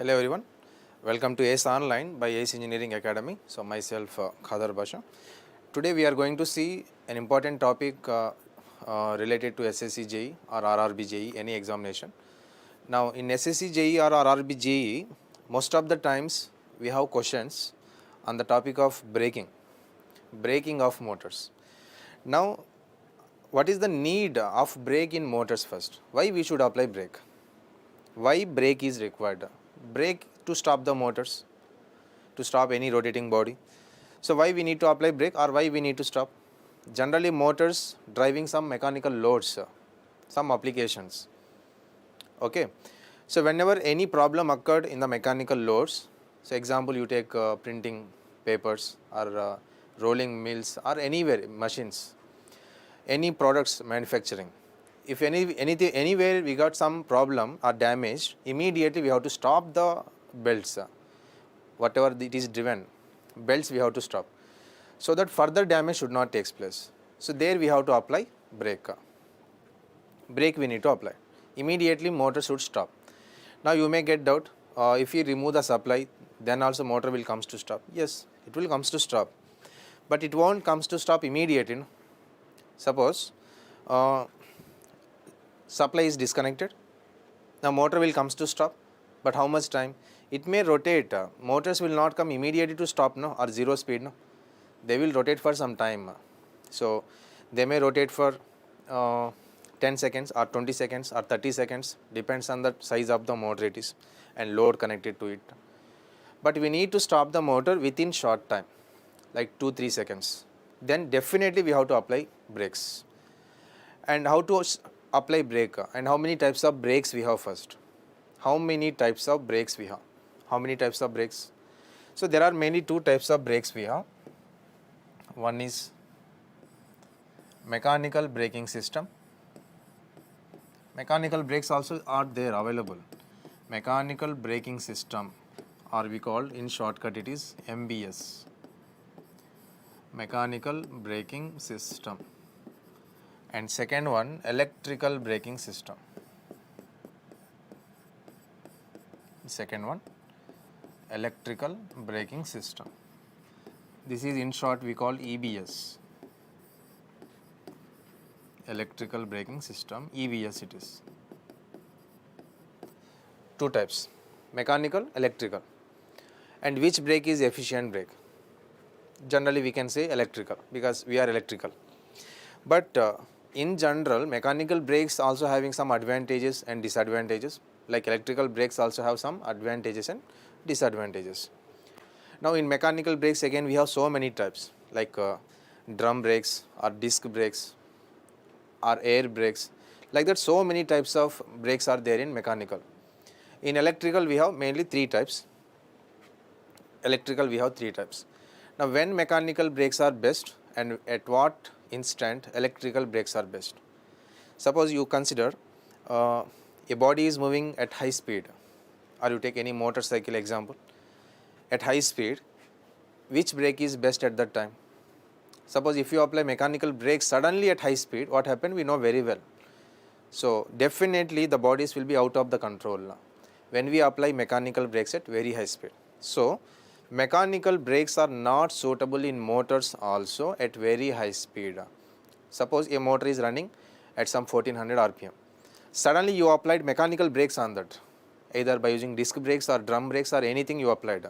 Hello everyone, welcome to ACE Online by ACE Engineering Academy. So myself Khadar Basha. Today we are going to see an important topic related to SSC JE or RRB JE, any examination. Now in SSC JE or RRB JE, most of the times we have questions on the topic of braking of motors. Now what is the need of brake in motors first? Why we should apply brake? Why brake is required? Brake to stop the motors, to stop any rotating body. So why we need to apply brake or why we need to stop? Generally motors driving some mechanical loads, some applications. Okay. So whenever any problem occurred in the mechanical loads, so example you take printing papers or rolling mills or anywhere machines, any products manufacturing. If anywhere we got some problem or damage, immediately we have to stop the belts, whatever it is driven, belts we have to stop, so that further damage should not take place. So there we have to apply brake. Brake we need to apply. Immediately motor should stop. Now you may get doubt, if you remove the supply, then also motor will comes to stop. Yes, it will comes to stop, but it won't comes to stop immediately. No? Suppose supply is disconnected, now motor will comes to stop, but how much time? It may rotate, motors will not come immediately to stop, no, or zero speed, no, they will rotate for some time. So they may rotate for 10 seconds or 20 seconds or 30 seconds, depends on the size of the motor it is and load connected to it. But we need to stop the motor within short time, like 2-3 seconds. Then definitely we have to apply brakes. And how to apply brake and how many types of brakes we have first? How many types of brakes we have? How many types of brakes? So there are mainly two types of brakes we have. One is mechanical braking system. Mechanical brakes also are there available. Mechanical braking system, or we call in shortcut it is MBS. Mechanical braking system. And second one, electrical braking system. Second one, electrical braking system. This is in short we call EBS. Electrical braking system, EBS it is. Two types, mechanical, electrical. And which brake is efficient brake? Generally we can say electrical, because we are electrical. But in general, mechanical brakes also having some advantages and disadvantages, like electrical brakes also have some advantages and disadvantages. Now in mechanical brakes again we have so many types, like drum brakes or disc brakes or air brakes, like that so many types of brakes are there in mechanical. In electrical we have mainly three types. Electrical we have three types. Now when mechanical brakes are best and at what instant electrical brakes are best? Suppose you consider a body is moving at high speed, or you take any motorcycle example, at high speed, which brake is best at that time? Suppose if you apply mechanical brakes suddenly at high speed, what happened we know very well. So definitely the bodies will be out of the control when we apply mechanical brakes at very high speed. So mechanical brakes are not suitable in motors also at very high speed. Suppose a motor is running at some 1400 RPM. Suddenly you applied mechanical brakes on that, either by using disc brakes or drum brakes or anything you applied.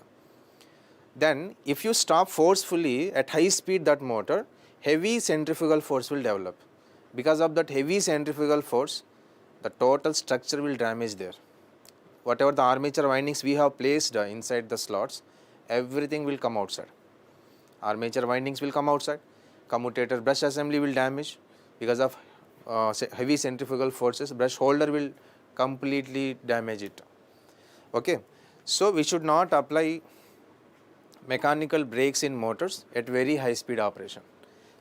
Then if you stop forcefully at high speed that motor, heavy centrifugal force will develop. Because of that heavy centrifugal force, the total structure will damage there. Whatever the armature windings we have placed inside the slots, everything will come outside. Armature windings will come outside. Commutator brush assembly will damage because of heavy centrifugal forces. Brush holder will completely damage it. Okay, so we should not apply mechanical brakes in motors at very high speed operation.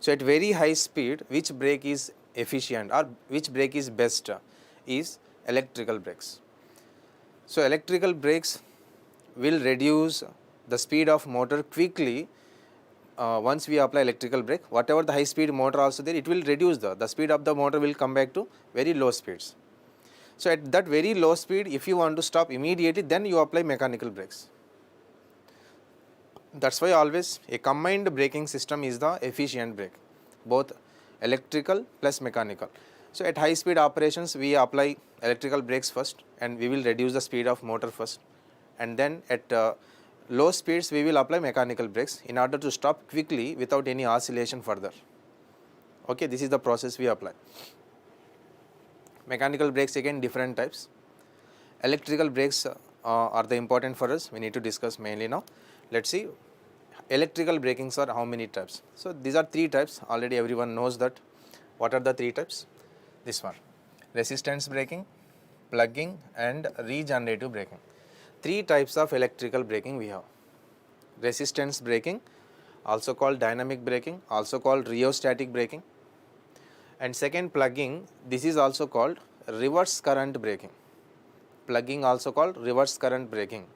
So at very high speed, which brake is efficient or which brake is best is electrical brakes. So electrical brakes will reduce the speed of motor quickly. Once we apply electrical brake, whatever the high speed motor also there, it will reduce the speed of the motor will come back to very low speeds. So at that very low speed, if you want to stop immediately, then you apply mechanical brakes. That's why always a combined braking system is the efficient brake, both electrical plus mechanical. So at high speed operations, we apply electrical brakes first, and we will reduce the speed of motor first, and then at low speeds we will apply mechanical brakes in order to stop quickly without any oscillation further. Okay, this is the process we apply. Mechanical brakes, again, different types. Electrical brakes are the important for us. We need to discuss mainly now. Let's see, electrical brakings are how many types. So these are three types. Already everyone knows that. What are the three types? This one, resistance braking, plugging, and regenerative braking. Three types of electrical braking we have. Resistance braking, also called dynamic braking, also called rheostatic braking. And second, plugging, this is also called reverse current braking. Plugging also called reverse current braking.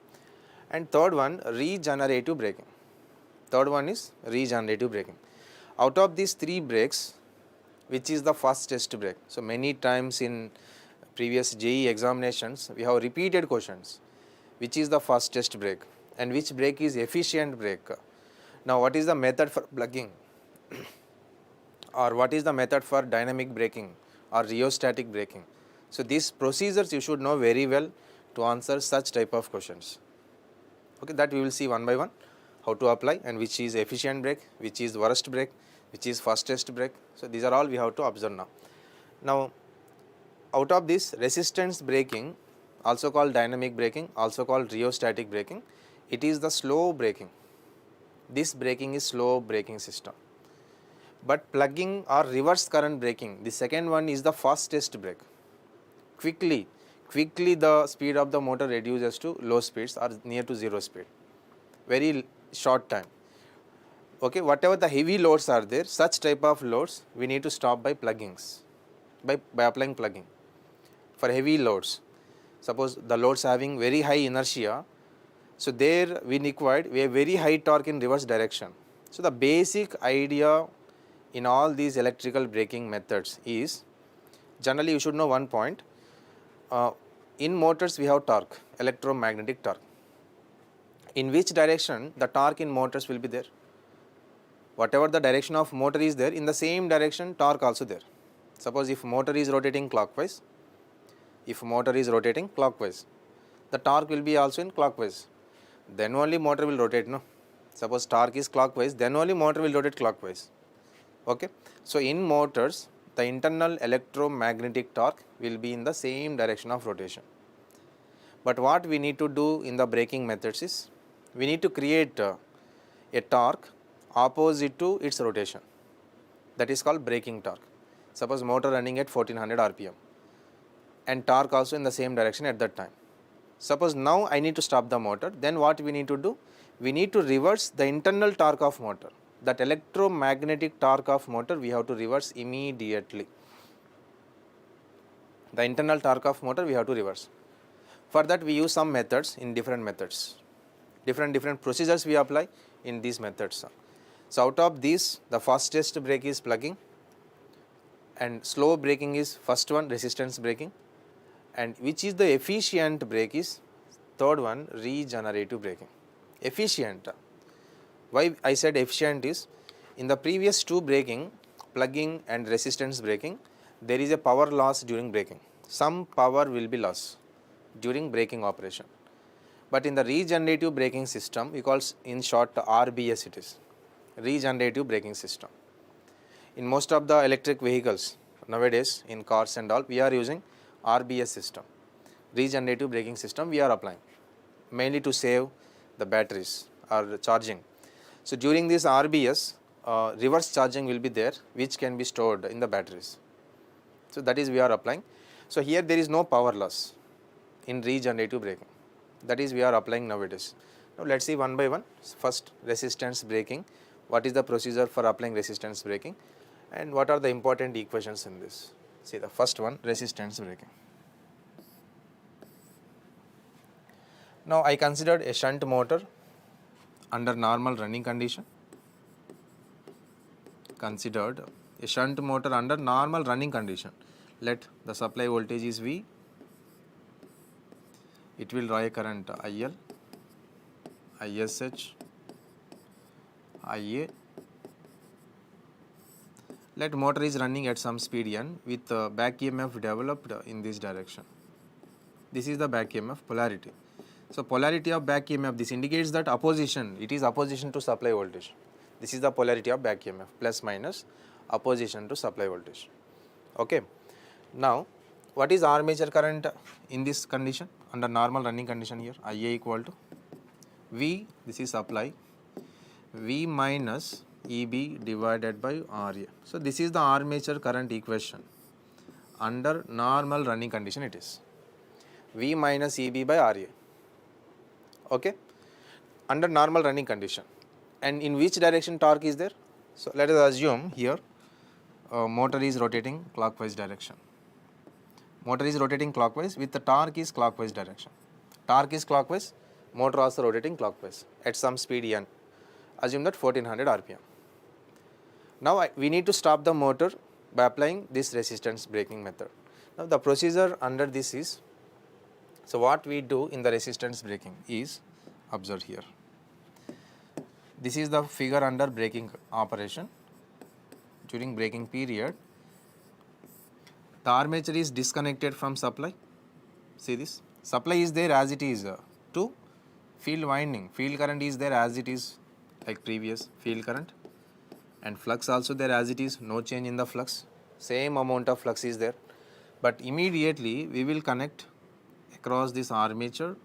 And third one, regenerative braking. Third one is regenerative braking. Out of these three brakes, which is the fastest brake? So many times in previous JE examinations, we have repeated questions. Which is the fastest brake and which brake is efficient brake? Now what is the method for plugging? Or what is the method for dynamic braking or rheostatic braking? So these procedures you should know very well to answer such type of questions. Okay, that we will see one by one, how to apply and which is efficient brake, which is worst brake, which is fastest brake. So these are all we have to observe now. Now out of this resistance braking, also called dynamic braking, also called rheostatic braking, it is the slow braking. This braking is slow braking system. But plugging or reverse current braking, the second one is the fastest brake. Quickly the speed of the motor reduces to low speeds or near to zero speed. Very short time. Okay, whatever the heavy loads are there, such type of loads we need to stop by pluggings, by applying plugging. For heavy loads, suppose the loads having very high inertia, so there we required a very high torque in reverse direction. So the basic idea in all these electrical braking methods is, generally you should know one point, in motors we have torque, electromagnetic torque. In which direction the torque in motors will be there? Whatever the direction of motor is there, in the same direction torque also there. Suppose if motor is rotating clockwise, the torque will be also in clockwise. Then only motor will rotate, no? Suppose torque is clockwise, then only motor will rotate clockwise. Okay, so in motors, the internal electromagnetic torque will be in the same direction of rotation. But what we need to do in the braking methods is, we need to create a torque opposite to its rotation. That is called braking torque. Suppose motor running at 1400 RPM and torque also in the same direction at that time. Suppose now I need to stop the motor, then what we need to do? We need to reverse the internal torque of motor. That electromagnetic torque of motor we have to reverse immediately. The internal torque of motor we have to reverse. For that we use some methods in different methods. Different procedures we apply in these methods. So out of these, the fastest brake is plugging, and slow braking is first one, resistance braking, and which is the efficient brake is third one, regenerative braking. Efficient. Why I said efficient is, in the previous two braking, plugging and resistance braking, there is a power loss during braking. Some power will be lost during braking operation. But in the regenerative braking system, we call in short RBS, it is regenerative braking system. In most of the electric vehicles nowadays, in cars and all, we are using RBS system, regenerative braking system we are applying, mainly to save the batteries or charging. So during this RBS, reverse charging will be there, which can be stored in the batteries. So that is we are applying. So here there is no power loss in regenerative braking. That is we are applying nowadays. Now let's see one by one. First, resistance braking. What is the procedure for applying resistance braking, and what are the important equations in this? See the first one, resistance braking. Now I considered a shunt motor under normal running condition. Considered a shunt motor under normal running condition. Let the supply voltage is V it will draw a current IL, ISH, IA. Let motor is running at some speed n with back EMF developed in this direction. This is the back EMF polarity. So polarity of back EMF, this indicates that opposition, it is opposition to supply voltage. This is the polarity of back EMF, plus minus opposition to supply voltage. Okay. Now what is armature current in this condition? Under normal running condition here, IA equal to V, this is supply, V minus EB divided by RA. So this is the armature current equation. Under normal running condition it is V minus EB by RA. Okay. Under normal running condition. And in which direction torque is there? So let us assume here motor is rotating clockwise direction. Motor is rotating clockwise with the torque is clockwise direction. Torque is clockwise, motor also rotating clockwise at some speed n. Assume that 1400 RPM. Now we need to stop the motor by applying this resistance braking method. Now the procedure under this is, so what we do in the resistance braking is, observe here. This is the figure under braking operation. During braking period, the armature is disconnected from supply. See this, supply is there as it is to field winding, field current is there as it is like previous field current, and flux also there as it is, no change in the flux, same amount of flux is there, but immediately we will connect across this armature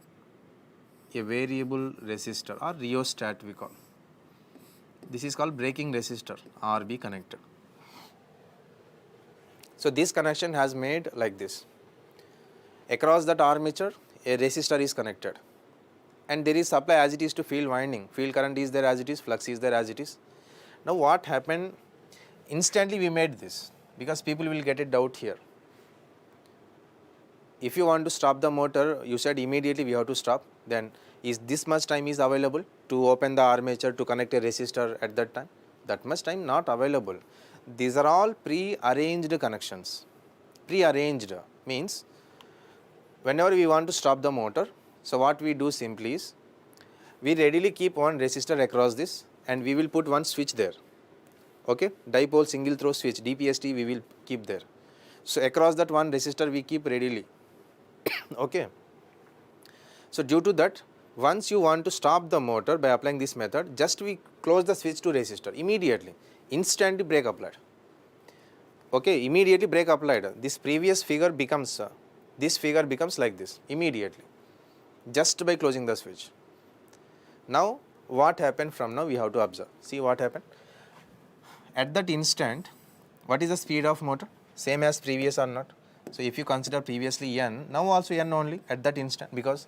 a variable resistor or rheostat we call. This is called braking resistor, RB connected. So this connection has made like this. Across that armature a resistor is connected and there is supply as it is to field winding, field current is there as it is, flux is there as it is. Now what happened, instantly we made this because people will get a doubt here. If you want to stop the motor, you said immediately we have to stop, then is this much time is available to open the armature to connect a resistor at that time? That much time not available. These are all pre-arranged connections. Pre-arranged means whenever we want to stop the motor, so what we do simply is, we readily keep one resistor across this and we will put one switch there. Okay, dipole single throw switch, DPST we will keep there. So across that one resistor we keep readily. Okay. So due to that, once you want to stop the motor by applying this method, just we close the switch to resistor immediately, instantly brake applied. Okay, immediately brake applied. This previous figure becomes like this immediately, just by closing the switch. Now what happened from now we have to observe. See what happened. At that instant, what is the speed of motor? Same as previous or not? So if you consider previously n, now also n only at that instant, because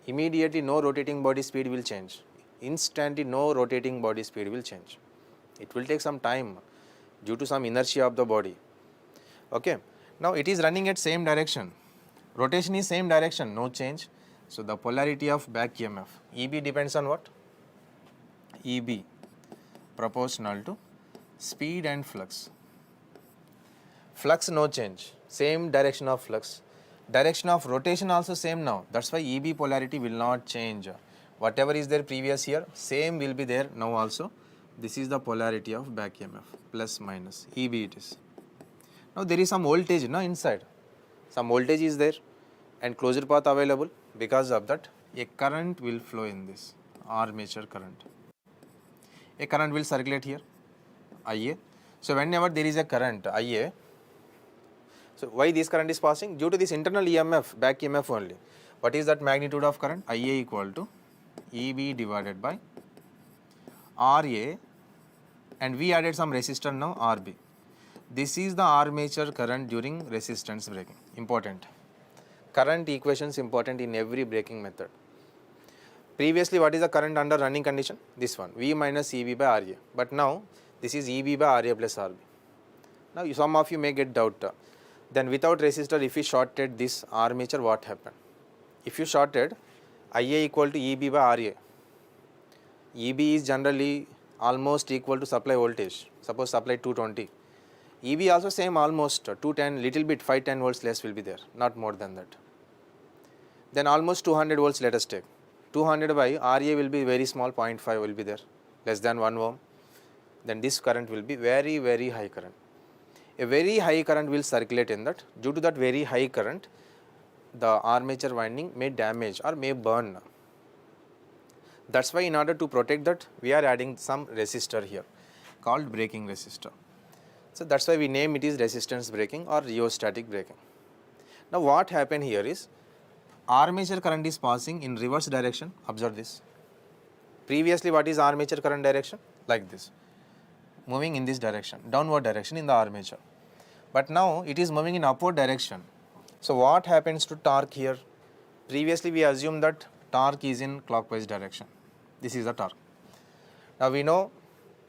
immediately no rotating body speed will change. Instantly no rotating body speed will change. It will take some time due to some inertia of the body. Okay. Now it is running at same direction. Rotation is same direction, no change. So the polarity of back EMF, EB depends on what? EB proportional to speed and flux. Flux no change, same direction of flux. Direction of rotation also same now. That's why EB polarity will not change. Whatever is there previous year, same will be there now also. This is the polarity of back EMF, plus minus, EB it is. Now there is some voltage inside. Some voltage is there and closure path available. Because of that, a current will flow in this, armature current. A current will circulate here, IA. So whenever there is a current, IA, so why this current is passing? Due to this internal EMF, back EMF only. What is that magnitude of current? IA equal to EB divided by RA, and we added some resistor now, RB. This is the armature current during resistance braking. Important. Current equations important in every braking method. Previously, what is the current under running condition? This one, V minus EB by RA. But now, this is EB by RA plus RB. Now, some of you may get doubt. Then without resistor, if you shorted this armature, what happened? If you shorted, IA equal to EB by RA. EB is generally almost equal to supply voltage. Suppose supply 220. EB also same almost 210, little bit 5-10 volts less will be there, not more than that. then almost 200 volts let us take. 200 by RA will be very small, 0.5 will be there, less than 1 ohm. Then this current will be very, very high current. A very high current will circulate in that. Due to that very high current, the armature winding may damage or may burn. That's why in order to protect that, we are adding some resistor here called braking resistor. So that's why we name it is resistance braking or rheostatic braking. Now what happened here is, armature current is passing in reverse direction. Observe this. Previously what is armature current direction? Like this, moving in this direction, downward direction in the armature. But now it is moving in upward direction. So what happens to torque here? Previously we assumed that torque is in clockwise direction. This is the torque. Now we know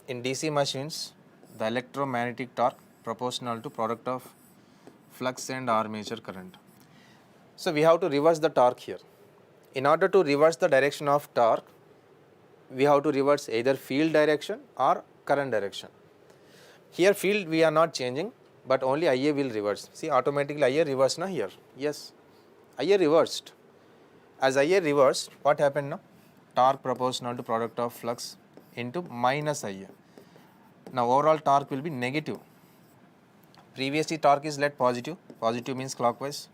in DC machines, the electromagnetic torque proportional to product of flux and armature current. So we have to reverse the torque here. In order to reverse the direction of torque, we have to reverse either field direction or current direction. Here field we are not changing, but only IA will reverse. See, automatically IA reversed now here. Yes, IA reversed. As IA reversed, what happened now? Torque proportional to product of flux into minus IA. Now overall torque will be negative. Previously torque is let positive. Positive means clockwise.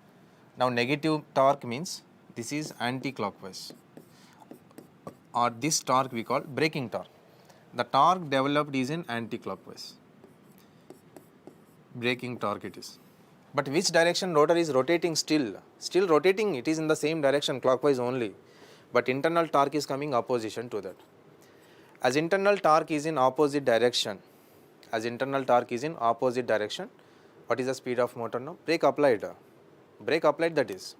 Now negative torque means this is anti-clockwise, or this torque we call braking torque. The torque developed is in anti-clockwise. Braking torque it is. But which direction rotor is rotating still? Still rotating, it is in the same direction, clockwise only. But internal torque is coming opposition to that. As internal torque is in opposite direction, what is the speed of motor now? Brake applied. Brake applied, that is.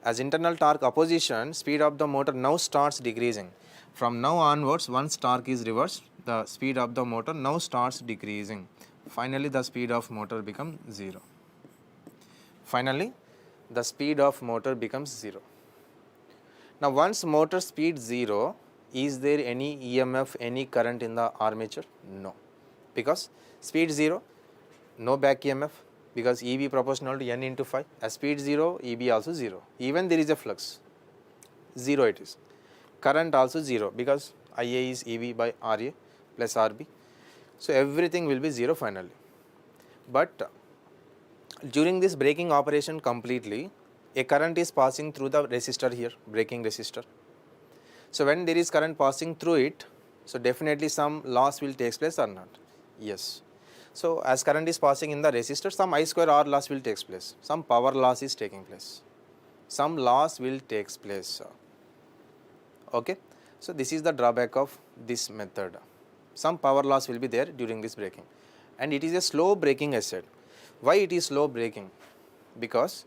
As internal torque opposition, speed of the motor now starts decreasing. From now onwards, once torque is reversed, the speed of the motor now starts decreasing. Finally, the speed of motor becomes 0. Now, once motor speed 0, is there any EMF, any current in the armature? No. Because speed 0, no back EMF, because EB proportional to N into phi. As speed 0, EB also 0. Even there is a flux, 0 it is. Current also 0, because IA is EB by RA plus RB. So everything will be 0 finally. But during this braking operation completely, a current is passing through the resistor here, braking resistor. So when there is current passing through it, so definitely some loss will take place or not? Yes. So as current is passing in the resistor, some I square R loss will take place. Some power loss is taking place. Some loss will take place. Okay. So this is the drawback of this method. Some power loss will be there during this braking. And it is a slow braking asset. Why it is slow braking? Because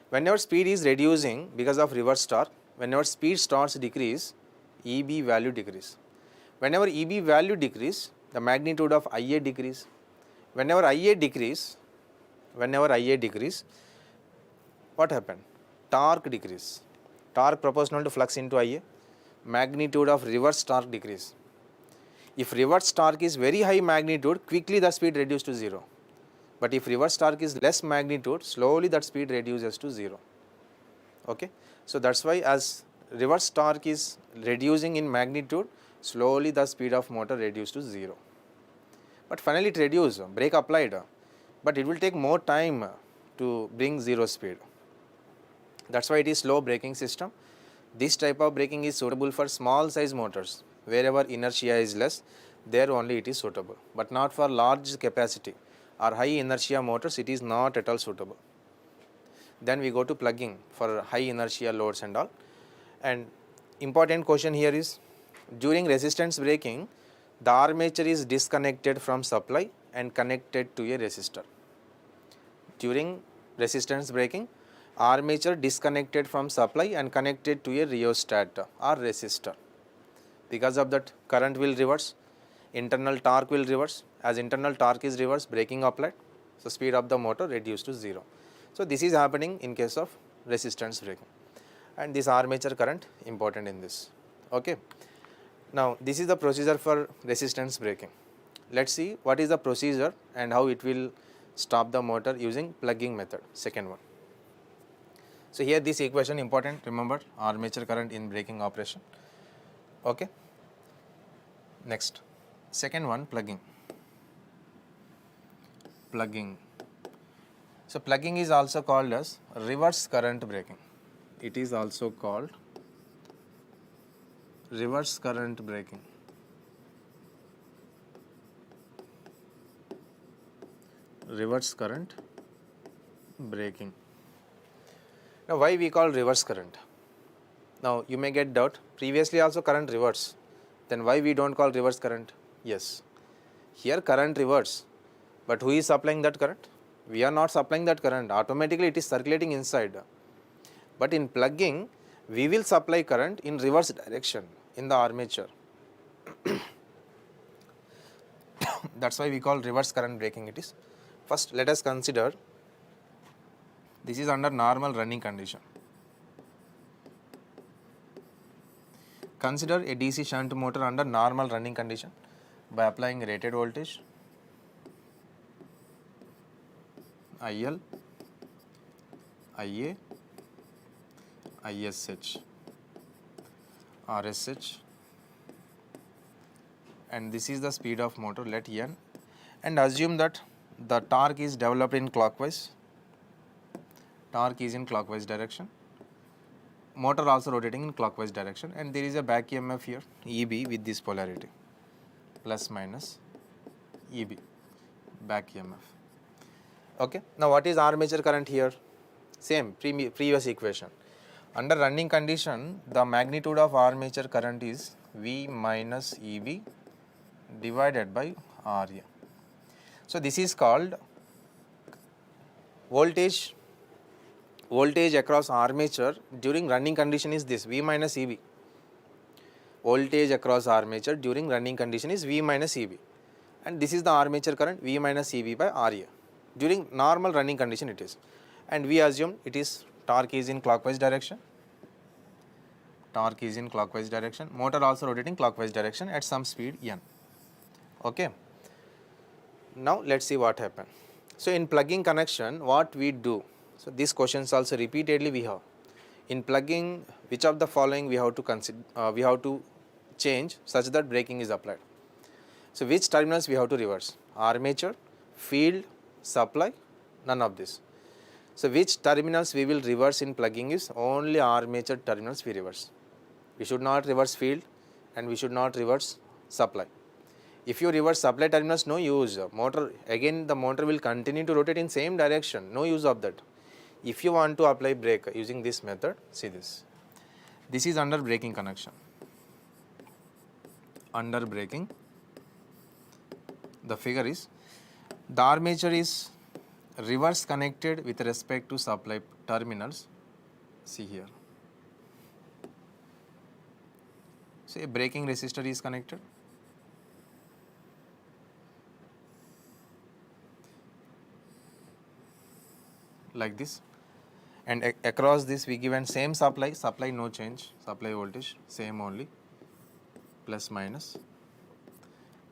whenever speed is reducing because of reverse torque, whenever speed starts decrease, EB value decrease. Whenever EB value decrease, the magnitude of IA decrease. Whenever IA decrease, what happened? Torque decrease. Torque proportional to flux into IA. Magnitude of reverse torque decrease. If reverse torque is very high magnitude, quickly the speed reduces to 0. But if reverse torque is less magnitude, slowly that speed reduces to 0. Okay. So that's why as reverse torque is reducing in magnitude, slowly the speed of motor reduces to 0. But finally it reduces, brake applied, but it will take more time to bring 0 speed. That's why it is slow braking system. This type of braking is suitable for small size motors. Wherever inertia is less, there only it is suitable, but not for large capacity or high inertia motors, it is not at all suitable. Then we go to plugging for high inertia loads and all. And important question here is, during resistance braking, the armature is disconnected from supply and connected to a resistor. During resistance braking, armature disconnected from supply and connected to a rheostat or resistor. Because of that, current will reverse, internal torque will reverse. As internal torque is reversed, braking applied, so speed of the motor reduced to 0. So this is happening in case of resistance braking, and this armature current important in this. Okay. Now this is the procedure for resistance braking. Let's see what is the procedure and how it will stop the motor using plugging method. Second one. So here this equation important, remember, armature current in braking operation. Okay. Next, second one, plugging. Plugging. So plugging is also called as reverse current braking. It is also called reverse current braking. Reverse current braking. Now why we call reverse current? Now you may get doubt, previously also current reverse, then why we don't call reverse current? Yes, here current reverse, but who is supplying that current? We are not supplying that current, automatically it is circulating inside. But in plugging, we will supply current in reverse direction in the armature. That's why we call reverse current braking it is. First let us consider, this is under normal running condition. Consider a DC shunt motor under normal running condition by applying rated voltage IL, IA, ISH, RSH, and this is the speed of motor, let N, and assume that the torque is developed in clockwise, torque is in clockwise direction, motor also rotating in clockwise direction, and there is a back EMF here EB with this polarity, plus minus EB, back EMF. Okay. Now what is armature current here? Same previous equation. Under running condition, the magnitude of armature current is V minus EB divided by RA. So this is called voltage across armature during running condition is this V minus EB. Voltage across armature during running condition is V minus EB, and this is the armature current V minus EB by RA. During normal running condition it is, and we assume it is torque is in clockwise direction, torque is in clockwise direction, motor also rotating clockwise direction at some speed N. Okay. Now let's see what happened. So in plugging connection, what we do? So these questions also repeatedly we have. In plugging, which of the following we have to consider? We have to change such that braking is applied. So which terminals we have to reverse? Armature, field, supply, none of this. So which terminals we will reverse in plugging is only armature terminals we reverse. We should not reverse field and we should not reverse supply. If you reverse supply terminals, no use. Motor, again the motor will continue to rotate in same direction, no use of that. If you want to apply brake using this method, see this. This is under braking connection. Under braking, the figure is, the armature is reverse connected with respect to supply terminals. See here. So a braking resistor is connected. Like this, and across this we given same supply no change, supply voltage same only, plus minus.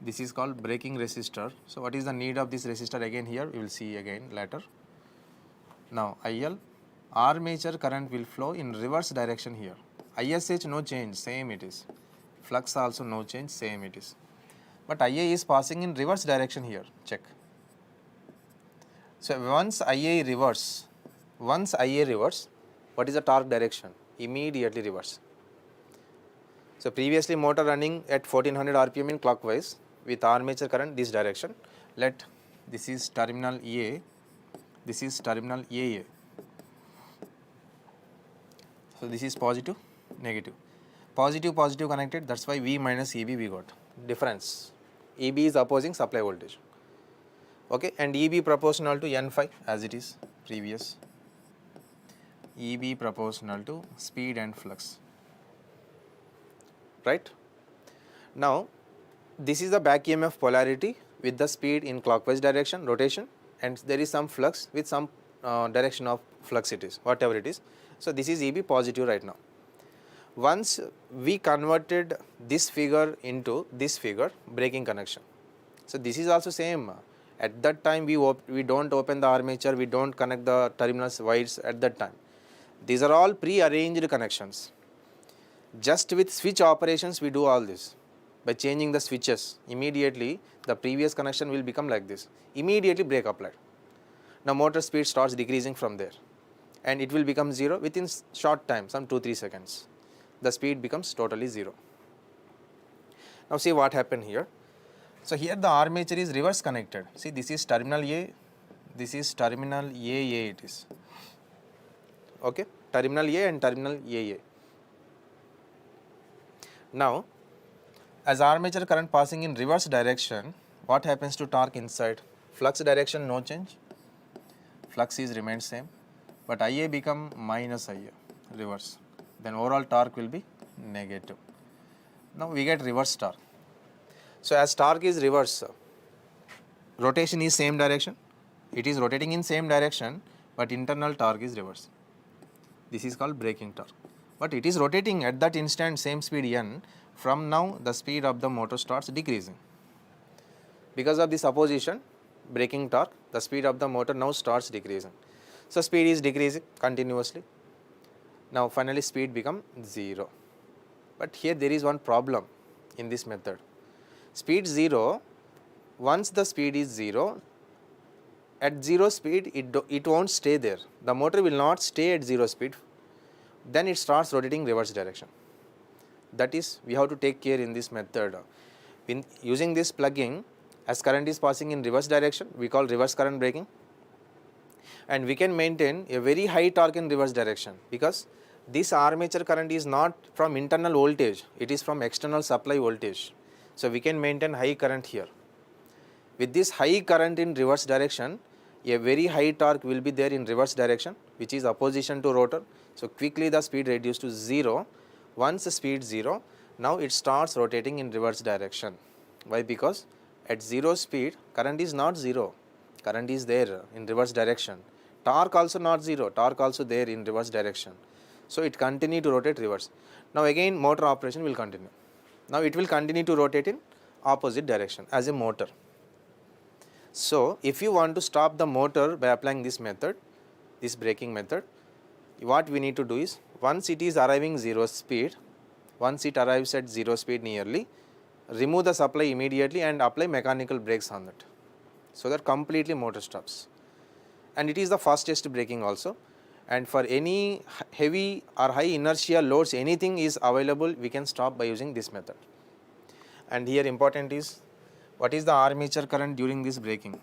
This is called braking resistor. So what is the need of this resistor? Again here we will see again later. Now IL, armature current will flow in reverse direction here. ISH no change, same it is. Flux also no change, same it is. But IA is passing in reverse direction here, check. So once IA reverse, what is the torque direction? Immediately reverse. So previously motor running at 1400 RPM in clockwise with armature current this direction. Let this is terminal A, this is terminal AA. So this is positive, negative. Positive connected, that's why V minus EB we got. Difference. EB is opposing supply voltage. Okay, and EB proportional to N phi as it is previous. EB proportional to speed and flux. Right? Now, this is the back EMF polarity with the speed in clockwise direction, rotation, and there is some flux with some direction of flux it is, whatever it is. So this is EB positive right now. Once we converted this figure into this figure, braking connection. So this is also same. At that time we don't open the armature, we don't connect the terminals wires at that time. These are all pre-arranged connections. Just with switch operations we do all this. By changing the switches, immediately the previous connection will become like this. Immediately brake applied. Now motor speed starts decreasing from there and it will become 0 within short time, some 2-3 seconds. The speed becomes totally 0. Now see what happened here. So here the armature is reverse connected. See, this is terminal A, this is terminal AA it is. Okay, terminal A and terminal AA. Now, as armature current passing in reverse direction, what happens to torque inside? Flux direction no change, flux is remained same, but IA become minus IA, reverse. Then overall torque will be negative. Now we get reverse torque. So as torque is reverse, rotation is same direction. It is rotating in same direction, but internal torque is reverse. This is called braking torque. But it is rotating at that instant same speed n. From now the speed of the motor starts decreasing. Because of this opposition, braking torque, the speed of the motor now starts decreasing. So speed is decreasing continuously. Now finally speed become 0. But here there is one problem in this method. Speed 0, once the speed is 0, at 0 speed it won't stay there. The motor will not stay at 0 speed. Then it starts rotating reverse direction. That is, we have to take care in this method. In using this plugging, as current is passing in reverse direction, we call reverse current braking. And we can maintain a very high torque in reverse direction because this armature current is not from internal voltage, it is from external supply voltage. So we can maintain high current here. With this high current in reverse direction, a very high torque will be there in reverse direction, which is opposition to rotor. So quickly the speed reduced to 0. Once the speed 0, now it starts rotating in reverse direction. Why? Because at 0 speed, current is not 0. Current is there in reverse direction. Torque also not 0. Torque also there in reverse direction. So it continue to rotate reverse. Now again motor operation will continue. Now it will continue to rotate in opposite direction as a motor. So if you want to stop the motor by applying this method, this braking method, what we need to do is, once it is arriving 0 speed, once it arrives at 0 speed nearly, remove the supply immediately and apply mechanical brakes on it, so that completely motor stops. And it is the fastest braking also. And for any heavy or high inertia loads, anything is available, we can stop by using this method. And here important is, what is the armature current during this braking?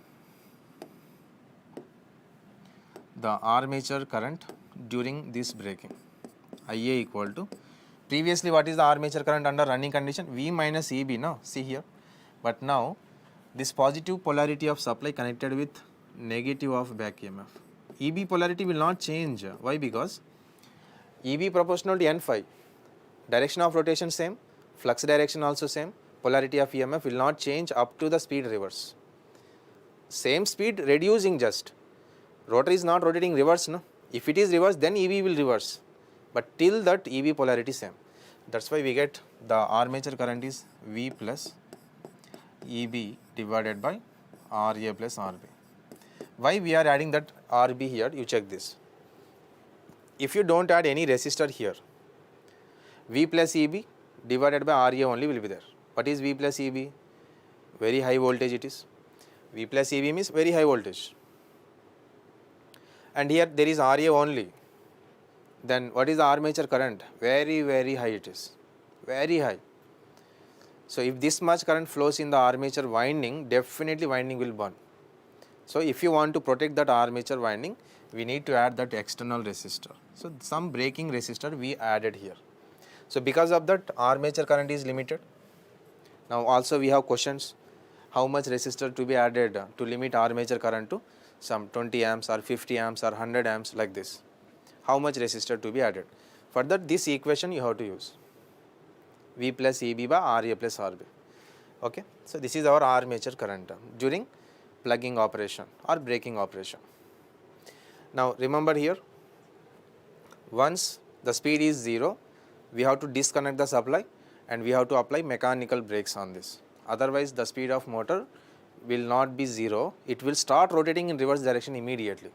The armature current during this braking, IA equal to, previously what is the armature current under running condition? V minus EB, no? See here. But now this positive polarity of supply connected with negative of back EMF. EB polarity will not change. Why? Because EB proportional to N phi. Direction of rotation same, flux direction also same, polarity of EMF will not change up to the speed reverse. Same speed reducing just. Rotor is not rotating reverse, no? If it is reverse, then EB will reverse. But till that EB polarity same. That's why we get the armature current is V plus EB divided by RA plus RB. Why we are adding that RB here? You check this. If you don't add any resistor here, V plus EB divided by RA only will be there. What is V plus EB? Very high voltage it is. V plus EB means very high voltage. And here there is RA only. Then what is the armature current? Very, very high it is. Very high. So if this much current flows in the armature winding, definitely winding will burn. So if you want to protect that armature winding, we need to add that external resistor. So some braking resistor we added here. So because of that, armature current is limited. Now also we have questions, how much resistor to be added to limit armature current to some 20 amps or 50 amps or 100 amps like this. How much resistor to be added? For that, this equation you have to use. V plus EB by RA plus RB. Okay. So this is our armature current during plugging operation or braking operation. Now remember here, once the speed is 0, we have to disconnect the supply and we have to apply mechanical brakes on this. Otherwise the speed of motor will not be 0, it will start rotating in reverse direction immediately.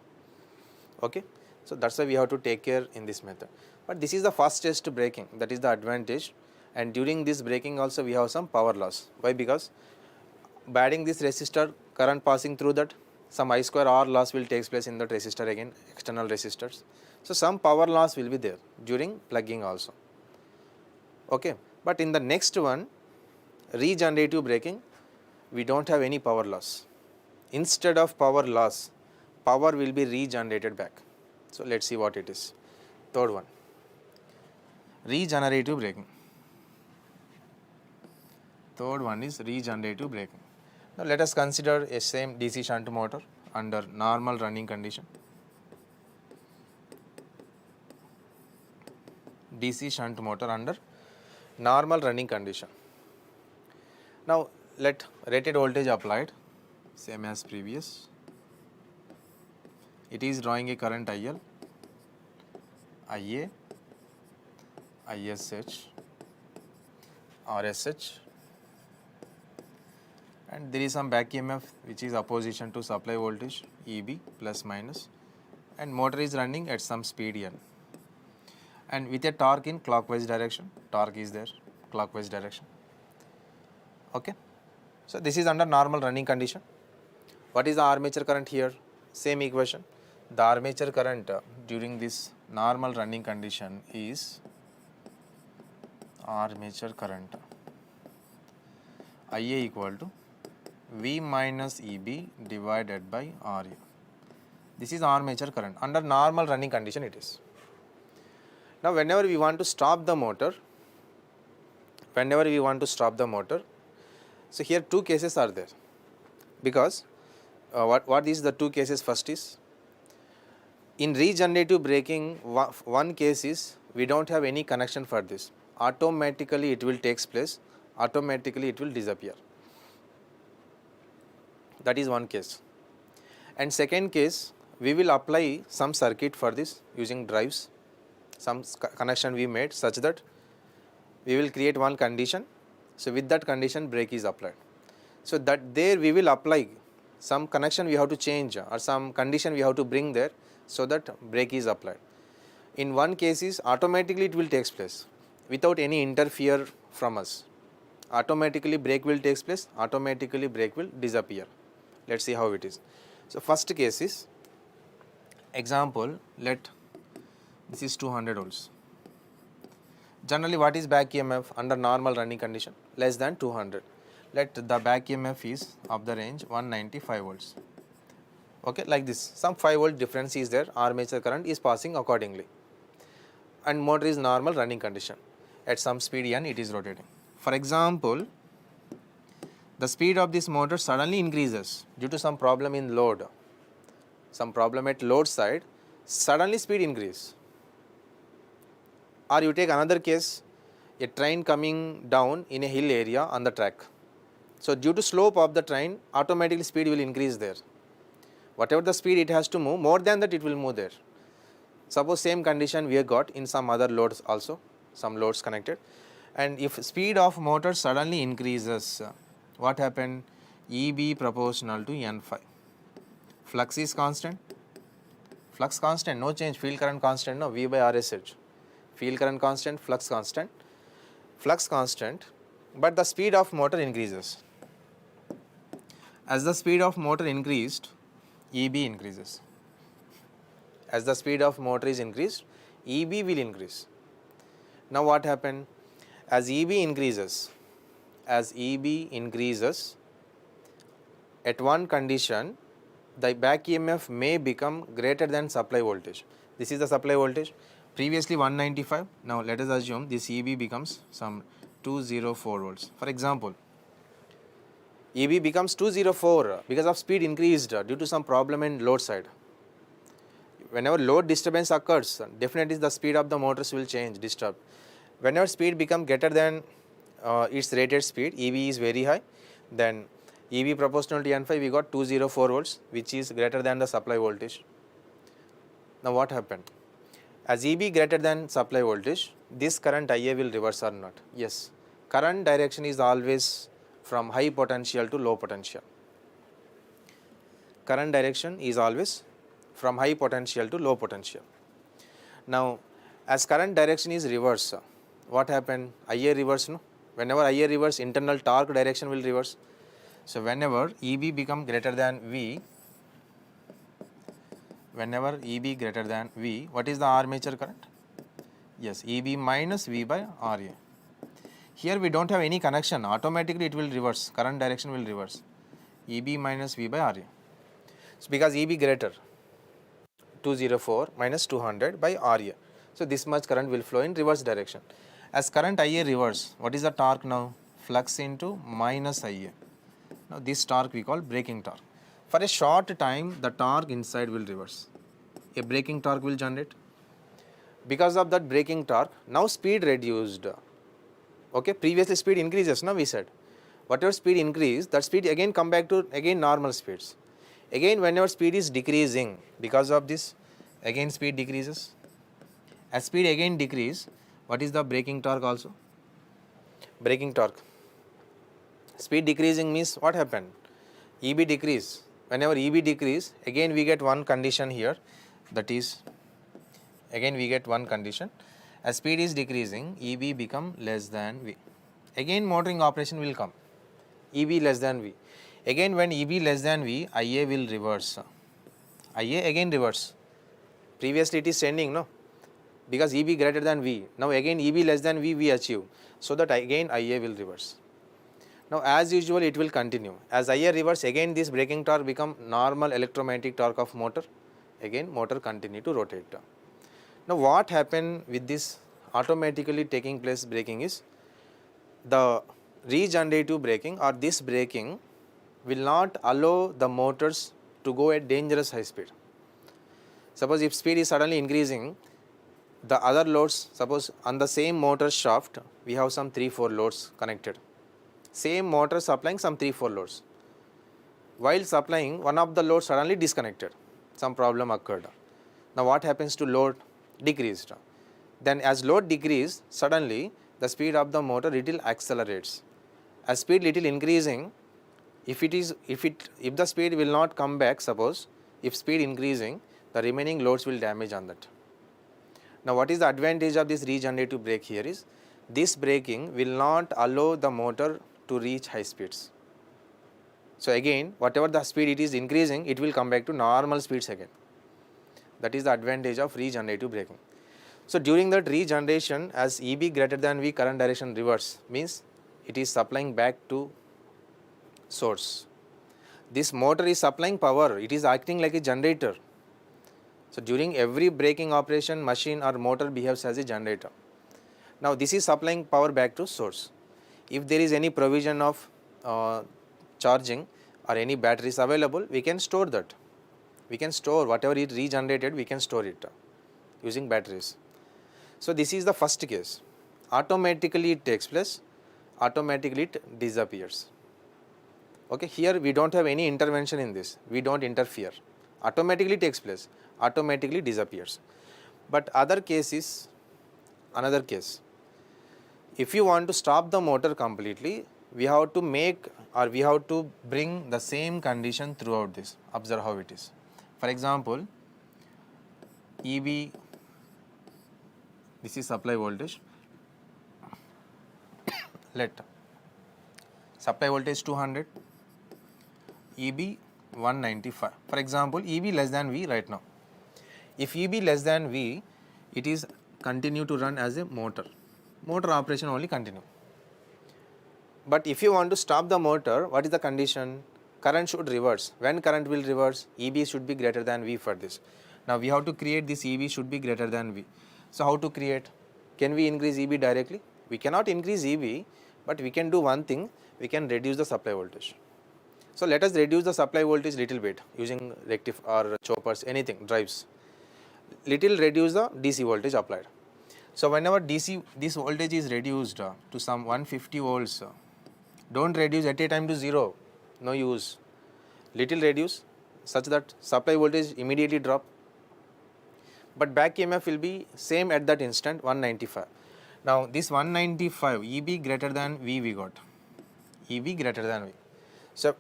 Okay, so that's why we have to take care in this method. But this is the fastest breaking, that is the advantage, and during this breaking also we have some power loss. Why? Because by adding this resistor, current passing through that, some I square R loss will take place in that resistor again, external resistors. So some power loss will be there during plugging also. Okay, but in the next one, regenerative braking, we don't have any power loss. Instead of power loss, power will be regenerated back. So let's see what it is. Third one, regenerative braking. Third one is regenerative braking. Now let us consider a same DC shunt motor under normal running condition. DC shunt motor under normal running condition. Now let rated voltage applied, same as previous. It is drawing a current IL, IA, ISH, RSH, and there is some back EMF which is opposition to supply voltage EB plus minus, and motor is running at some speed N, and with a torque in clockwise direction. Torque is there, clockwise direction. Okay, so this is under normal running condition. What is the armature current here? Same equation. The armature current during this normal running condition is armature current IA equal to V minus EB divided by RA. This is armature current. Under normal running condition it is. Now whenever we want to stop the motor, so here two cases are there, because what is the two cases? First is, in regenerative braking, one case is we don't have any connection for this. Automatically it will takes place, automatically it will disappear. That is one case. And second case, we will apply some circuit for this using drives, some connection we made such that we will create one condition. So with that condition brake is applied. So that there we will apply some connection we have to change or some condition we have to bring there, so that brake is applied. In one case is automatically it will takes place without any interfere from us. Automatically brake will takes place, automatically brake will disappear. Let's see how it is. So first case is, example, let this is 200 volts. Generally what is back EMF under normal running condition? Less than 200. Let the back EMF is of the range 195 volts. Okay, like this, some 5 volt difference is there, armature current is passing accordingly, and motor is normal running condition. At some speed N it is rotating. For example, the speed of this motor suddenly increases due to some problem in load, some problem at load side, suddenly speed increase. Or you take another case, a train coming down in a hill area on the track. So due to slope of the train, automatically speed will increase there. Whatever the speed it has to move, more than that it will move there. Suppose same condition we have got in some other loads also, some loads connected, and if speed of motor suddenly increases, what happened? EB proportional to N phi. Flux is constant, flux constant, no change, field current constant, no, V by RSH. Field current constant, flux constant, but the speed of motor increases. As the speed of motor increased, EB increases. As the speed of motor is increased, EB will increase. Now what happened? As EB increases, at one condition, the back EMF may become greater than supply voltage. This is the supply voltage. Previously 195, now let us assume this EB becomes some 204 volts. For example, EB becomes 204 because of speed increased due to some problem in load side. Whenever load disturbance occurs, definitely the speed of the motors will change, disturb. Whenever speed becomes greater than its rated speed, EB is very high, then EB proportional to N phi, we got 204 volts, which is greater than the supply voltage. Now what happened? As EB greater than supply voltage, this current IA will reverse or not? Yes. Current direction is always from high potential to low potential. Current direction is always from high potential to low potential. Now, as current direction is reverse, what happened? IA reverse, no? Whenever IA reverse, internal torque direction will reverse. So, whenever EB become greater than V, whenever EB greater than V, what is the armature current? Yes, EB minus V by RA. Here we don't have any connection, automatically it will reverse, current direction will reverse. EB minus V by RA. So, because EB greater, 204 minus 200 by RA. So, this much current will flow in reverse direction. As current IA reverse, what is the torque now? Flux into minus IA. Now, this torque we call braking torque. For a short time, the torque inside will reverse. A braking torque will generate. Because of that braking torque, now speed reduced. Okay, previously speed increases, now we said. Whatever speed increase, that speed again come back to again normal speeds. Again, whenever speed is decreasing, because of this, again speed decreases. As speed again decrease, what is the braking torque also? Braking torque. Speed decreasing means what happened? EB decrease. Whenever EB decrease, again we get one condition here, that is, again we get one condition. As speed is decreasing, EB become less than V. Again motoring operation will come. EB less than V. Again when EB less than V, IA will reverse. IA again reverse. Previously it is sending, no? Because EB greater than V. Now again EB less than V we achieve. So that again IA will reverse. Now as usual it will continue. As IA reverse, again this braking torque become normal electromagnetic torque of motor. Again motor continue to rotate. Now what happened with this automatically taking place braking is, the regenerative braking or this braking will not allow the motors to go at dangerous high speed. Suppose if speed is suddenly increasing, the other loads, suppose on the same motor shaft we have some 3-4 loads connected. Same motor supplying some 3-4 loads. While supplying, one of the loads suddenly disconnected, some problem occurred. Now what happens to load? Decreased. Then as load decrease, suddenly the speed of the motor little accelerates. As speed little increasing, if the speed will not come back, suppose if speed increasing, the remaining loads will damage on that. Now what is the advantage of this regenerative brake here is, this braking will not allow the motor to reach high speeds. So again whatever the speed it is increasing, it will come back to normal speeds again. That is the advantage of regenerative braking. So during that regeneration, as EB greater than V, current direction reverse, means it is supplying back to source. This motor is supplying power, it is acting like a generator. So during every braking operation, machine or motor behaves as a generator. Now this is supplying power back to source. If there is any provision of charging or any batteries available, we can store that. We can store whatever is regenerated, we can store it using batteries. So this is the first case. Automatically it takes place, automatically it disappears. Okay, here we don't have any intervention in this, we don't interfere. Automatically takes place, automatically disappears. But other case is another case. If you want to stop the motor completely, we have to make or we have to bring the same condition throughout this. Observe how it is. For example, EB, this is supply voltage. Let supply voltage 200, EB 195. For example, EB less than V right now. If EB less than V, it is continue to run as a motor. Motor operation only continue. But if you want to stop the motor, what is the condition? Current should reverse. When current will reverse? EB should be greater than V for this. Now we have to create this EB should be greater than V. So how to create? Can we increase EB directly? We cannot increase EB, but we can do one thing, we can reduce the supply voltage. So let us reduce the supply voltage little bit using rectifier or choppers, anything, drives. Little reduce the DC voltage applied. So whenever this voltage is reduced to some 150 volts, don't reduce at a time to 0, no use. Little reduce such that supply voltage immediately drop. But back EMF will be same at that instant, 195. Now this 195, EB greater than V we got. EB greater than V. So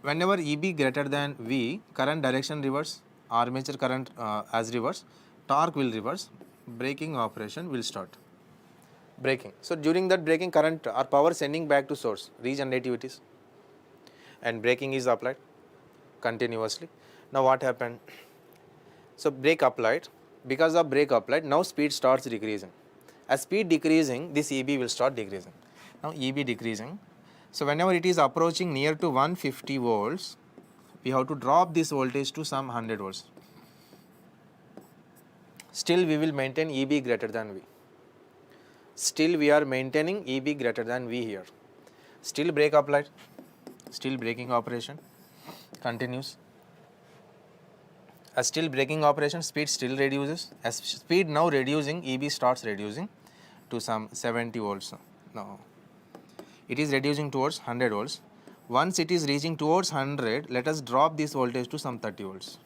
whenever EB greater than V, current direction reverse, armature current as reverse, torque will reverse, braking operation will start. Braking. So during that braking, current or power sending back to source, regenerative it is, and braking is applied continuously. Now what happened? So brake applied, because of brake applied, now speed starts decreasing. As speed decreasing, this EB will start decreasing. Now EB decreasing. So whenever it is approaching near to 150 volts, we have to drop this voltage to some 100 volts. Still we will maintain EB greater than V. Still we are maintaining EB greater than V here. Still brake applied, still braking operation continues. As still braking operation, speed still reduces. As speed now reducing, EB starts reducing to some 70 volts. No, it is reducing towards 100 volts. Once it is reaching towards 100, let us drop this voltage to some 30 volts.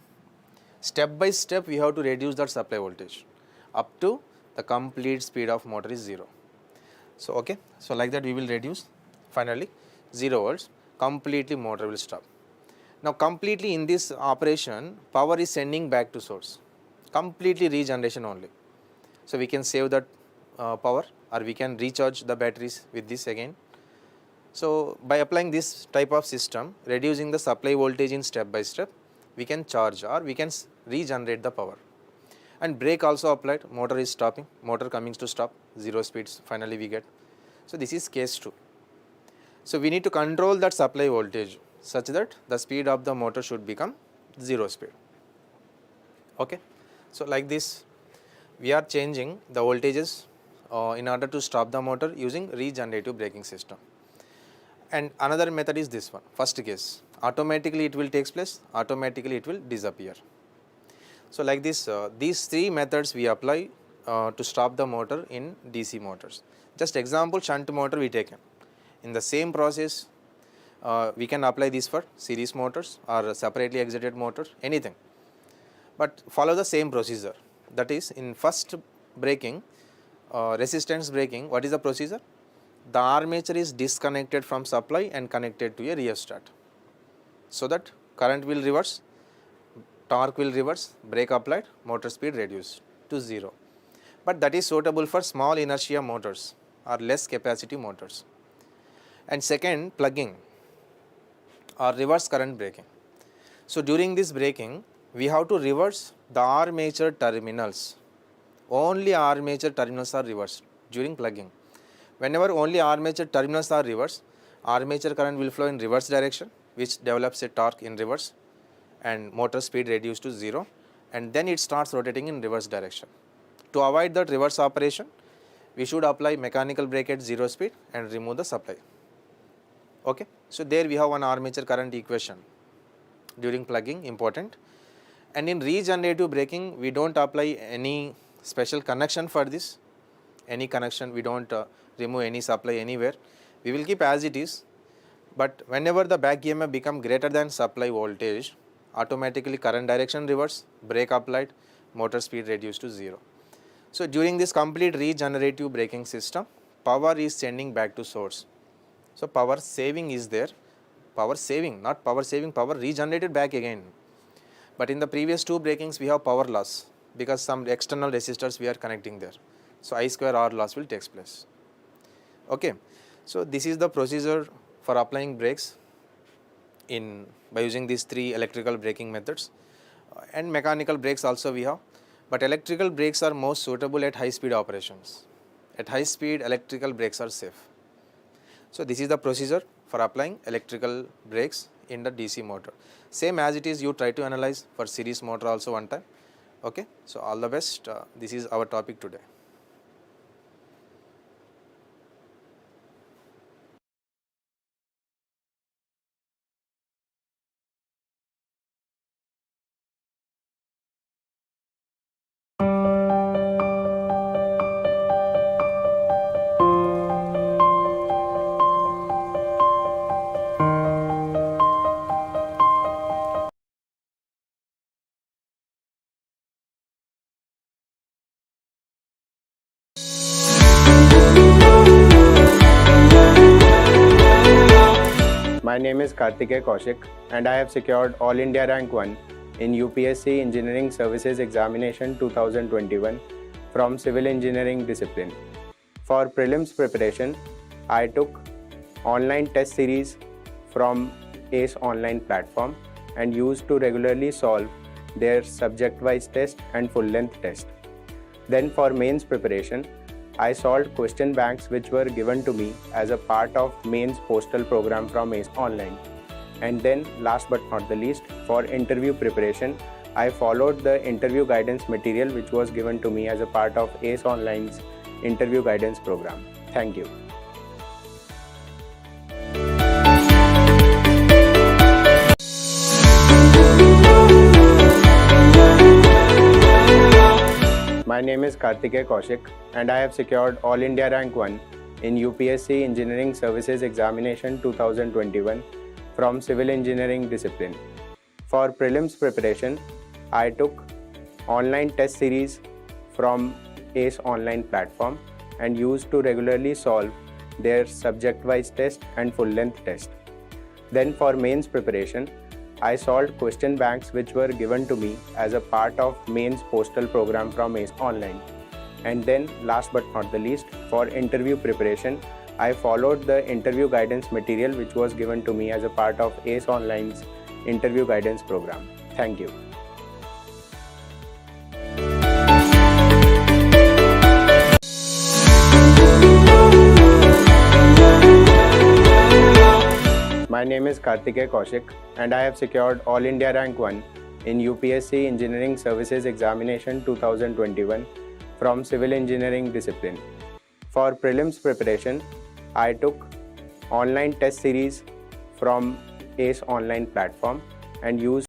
Step by step we have to reduce that supply voltage up to the complete speed of motor is 0. So okay, so like that we will reduce, finally 0 volts, completely motor will stop. Now completely in this operation, power is sending back to source, completely regeneration only. So we can save that power, or we can recharge the batteries with this again. So by applying this type of system, reducing the supply voltage in step by step, we can charge or we can regenerate the power. And brake also applied, motor is stopping, motor coming to stop, 0 speeds finally we get. So this is case 2. So we need to control that supply voltage such that the speed of the motor should become 0 speed. Okay. So like this we are changing the voltages in order to stop the motor using regenerative braking system. And another method is this one, first case, automatically it will takes place, automatically it will disappear. So like this, these 3 methods we apply to stop the motor in DC motors. Just example, shunt motor we taken. In the same process, we can apply this for series motors or separately excited motors, anything. But follow the same procedure. That is, in first braking, resistance braking, what is the procedure? The armature is disconnected from supply and connected to a rheostat, so that current will reverse, torque will reverse, brake applied, motor speed reduced to 0. But that is suitable for small inertia motors or less capacity motors. And second, plugging or reverse current braking. So during this braking, we have to reverse the armature terminals. Only armature terminals are reversed during plugging. Whenever only armature terminals are reversed, armature current will flow in reverse direction, which develops a torque in reverse, and motor speed reduced to 0, and then it starts rotating in reverse direction. To avoid that reverse operation, we should apply mechanical brake at 0 speed and remove the supply. Okay. So there we have one armature current equation during plugging, important. And in regenerative braking, we don't apply any special connection for this, any connection, we don't remove any supply anywhere, we will keep as it is. But whenever the back EMF become greater than supply voltage, automatically current direction reverse, brake applied, motor speed reduced to 0. So during this complete regenerative braking system, power is sending back to source. So power saving is there, power saving, not power saving, power regenerated back again. But in the previous 2 brakings we have power loss because some external resistors we are connecting there. So I square R loss will take place. Okay. So this is the procedure for applying brakes by using these 3 electrical braking methods, and mechanical brakes also we have, but electrical brakes are most suitable at high speed operations. At high speed, electrical brakes are safe. So this is the procedure for applying electrical brakes in the DC motor. Same as it is, you try to analyze for series motor also one time. Okay. So all the best. This is our topic today. My name is Karthikeya Kaushik and I have secured All India Rank 1 in UPSC Engineering Services Examination 2021 from Civil Engineering discipline. For prelims preparation, I took online test series from ACE online platform and used to regularly solve their subject-wise test and full-length test. Then for mains preparation, I solved question banks which were given to me as a part of mains postal program from ACE online. And then last but not the least, for interview preparation, I followed the interview guidance material which was given to me as a part of ACE online's interview guidance program. Thank you. My name is Karthikeya Kaushik and I have secured All India Rank 1 in UPSC Engineering Services Examination 2021 from Civil Engineering discipline. For prelims preparation, I took online test series from ACE online platform and used to regularly solve their subject-wise test and full-length test. Then for mains preparation, I solved question banks which were given to me as a part of mains postal program from ACE online. And then last but not the least, for interview preparation, I followed the interview guidance material which was given to me as a part of ACE online's interview guidance program. Thank you. My name is Karthikeya Kaushik and I have secured All India Rank 1 in UPSC Engineering Services Examination 2021 from Civil Engineering discipline. For prelims preparation, I took online test series from ACE online platform and used